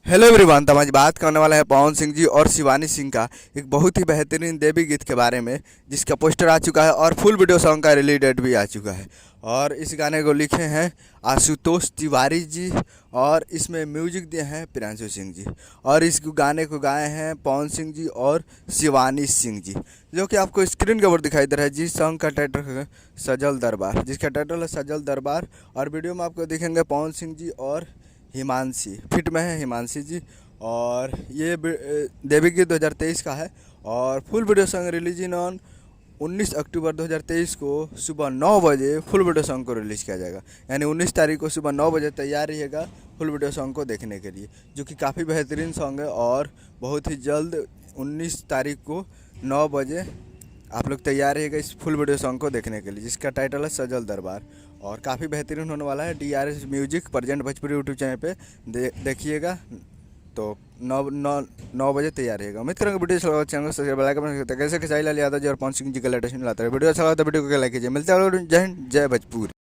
Hello everyone. तो आज बात करने वाला है पवन सिंह जी और शिवानी सिंह का एक बहुत ही बेहतरीन देवी गीत के बारे में, जिसका पोस्टर आ चुका है और फुल वीडियो सॉन्ग का रिलीज डेट भी आ चुका है। और इस गाने को लिखे हैं आशुतोष तिवारी जी और इसमें म्यूजिक दिए हैं प्रियांशु सिंह जी। और इस गाने को गाए हैं पवन सिंह जी और शिवानी सिंह जी, जो कि आपको स्क्रीन के ऊपर दिखाई दे रहा है। जिस सॉन्ग का टाइटल है सजल दरबार, जिसका टाइटल है सजल दरबार। और वीडियो में आपको दिखेंगे पवन सिंह जी और हिमांशी, फिट में है हिमांशी जी। और ये देवी गीत 2023 का है। और full video song release in on 19 अक्टूबर 2023 को सुबह 9 बजे फुल वीडियो सॉन्ग को रिलीज़ किया जाएगा। यानी 19 तारीख को सुबह 9 बजे तैयार रहिएगा फुल वीडियो सॉन्ग को देखने के लिए, जो कि काफ़ी बेहतरीन सॉन्ग है। और बहुत ही जल्द 19 तारीख को 9 बजे आप लोग तैयार रहिएगा इस फुल वीडियो सॉन्ग को देखने के लिए, जिसका टाइटल है सजल दरबार। और काफ़ी बेहतरीन होने वाला है। DRS music present Bhojpuri YouTube channel पे देखिएगा। तो 9 बजे तैयार रहेगा। उम्मीद करेंगे वीडियो अच्छा लगा, चैनल को सब्सक्राइब लाइक करना। कैसे खेसारी लाल यादव जी और पवन सिंह जी का लेटेस्ट मिलाता है। वीडियो अच्छा लगा तो वीडियो को लाइक कीजिए। मिलते हैं, जय हिंद जय भोजपुर।